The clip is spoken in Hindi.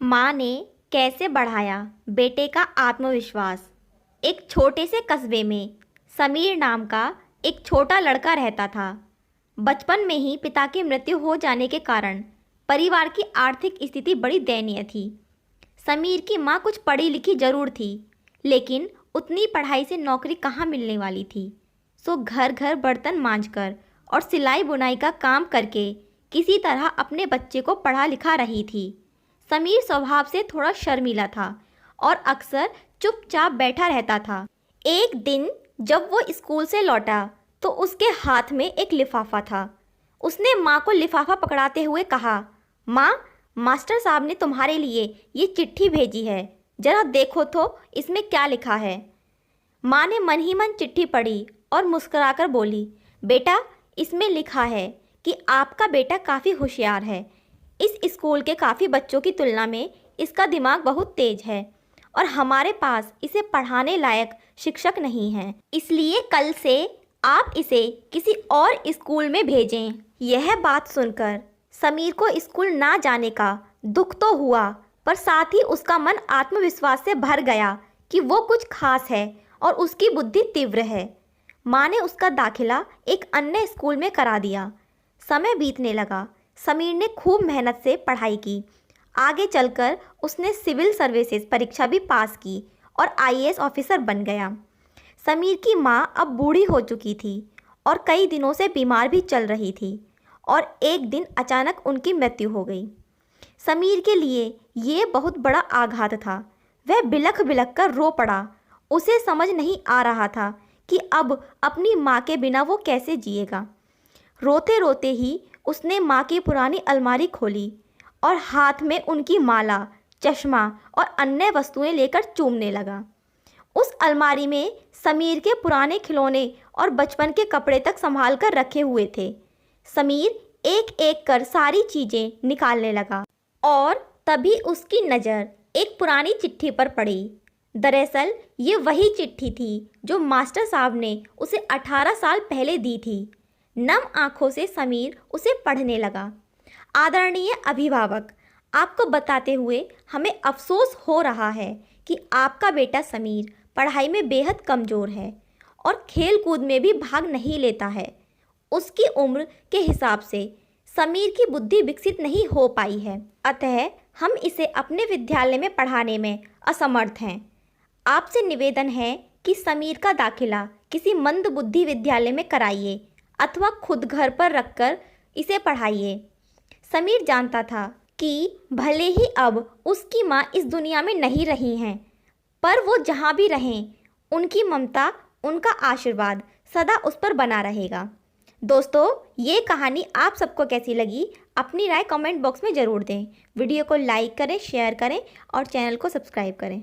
माँ ने कैसे बढ़ाया बेटे का आत्मविश्वास। एक छोटे से कस्बे में समीर नाम का एक छोटा लड़का रहता था। बचपन में ही पिता की मृत्यु हो जाने के कारण परिवार की आर्थिक स्थिति बड़ी दयनीय थी। समीर की माँ कुछ पढ़ी लिखी जरूर थी, लेकिन उतनी पढ़ाई से नौकरी कहाँ मिलने वाली थी। सो घर घर बर्तन मांजकर और सिलाई बुनाई का काम करके किसी तरह अपने बच्चे को पढ़ा लिखा रही थी। समीर स्वभाव से थोड़ा शर्मीला था और अक्सर चुपचाप बैठा रहता था। एक दिन जब वो स्कूल से लौटा तो उसके हाथ में एक लिफाफा था। उसने माँ को लिफाफा पकड़ाते हुए कहा, माँ, मास्टर साहब ने तुम्हारे लिए ये चिट्ठी भेजी है, जरा देखो तो इसमें क्या लिखा है। माँ ने मन ही मन चिट्ठी पढ़ी और मुस्कुराकर बोली, बेटा, इसमें लिखा है कि आपका बेटा काफ़ी होशियार है। इस स्कूल के काफ़ी बच्चों की तुलना में इसका दिमाग बहुत तेज है और हमारे पास इसे पढ़ाने लायक शिक्षक नहीं हैं, इसलिए कल से आप इसे किसी और स्कूल में भेजें। यह बात सुनकर समीर को स्कूल ना जाने का दुख तो हुआ, पर साथ ही उसका मन आत्मविश्वास से भर गया कि वो कुछ खास है और उसकी बुद्धि तीव्र है। माँ ने उसका दाखिला एक अन्य स्कूल में करा दिया। समय बीतने लगा। समीर ने खूब मेहनत से पढ़ाई की। आगे चलकर उसने सिविल सर्विसेज परीक्षा भी पास की और आईएएस ऑफिसर बन गया। समीर की माँ अब बूढ़ी हो चुकी थी और कई दिनों से बीमार भी चल रही थी और एक दिन अचानक उनकी मृत्यु हो गई। समीर के लिए ये बहुत बड़ा आघात था। वह बिलख बिलख कर रो पड़ा। उसे समझ नहीं आ रहा था कि अब अपनी माँ के बिना वो कैसे जिएगा। रोते रोते ही उसने माँ की पुरानी अलमारी खोली और हाथ में उनकी माला, चश्मा और अन्य वस्तुएं लेकर चूमने लगा। उस अलमारी में समीर के पुराने खिलौने और बचपन के कपड़े तक संभाल कर रखे हुए थे। समीर एक एक कर सारी चीज़ें निकालने लगा और तभी उसकी नज़र एक पुरानी चिट्ठी पर पड़ी। दरअसल ये वही चिट्ठी थी जो मास्टर साहब ने उसे 18 साल पहले दी थी। नम आंखों से समीर उसे पढ़ने लगा। आदरणीय अभिभावक, आपको बताते हुए हमें अफसोस हो रहा है कि आपका बेटा समीर पढ़ाई में बेहद कमज़ोर है और खेल कूद में भी भाग नहीं लेता है। उसकी उम्र के हिसाब से समीर की बुद्धि विकसित नहीं हो पाई है, अतः हम इसे अपने विद्यालय में पढ़ाने में असमर्थ हैं। आपसे निवेदन है कि समीर का दाखिला किसी मंद बुद्धि विद्यालय में कराइए अथवा खुद घर पर रखकर इसे पढ़ाइए। समीर जानता था कि भले ही अब उसकी माँ इस दुनिया में नहीं रही हैं, पर वो जहाँ भी रहें उनकी ममता, उनका आशीर्वाद सदा उस पर बना रहेगा। दोस्तों, ये कहानी आप सबको कैसी लगी, अपनी राय कमेंट बॉक्स में ज़रूर दें। वीडियो को लाइक करें, शेयर करें और चैनल को सब्सक्राइब करें।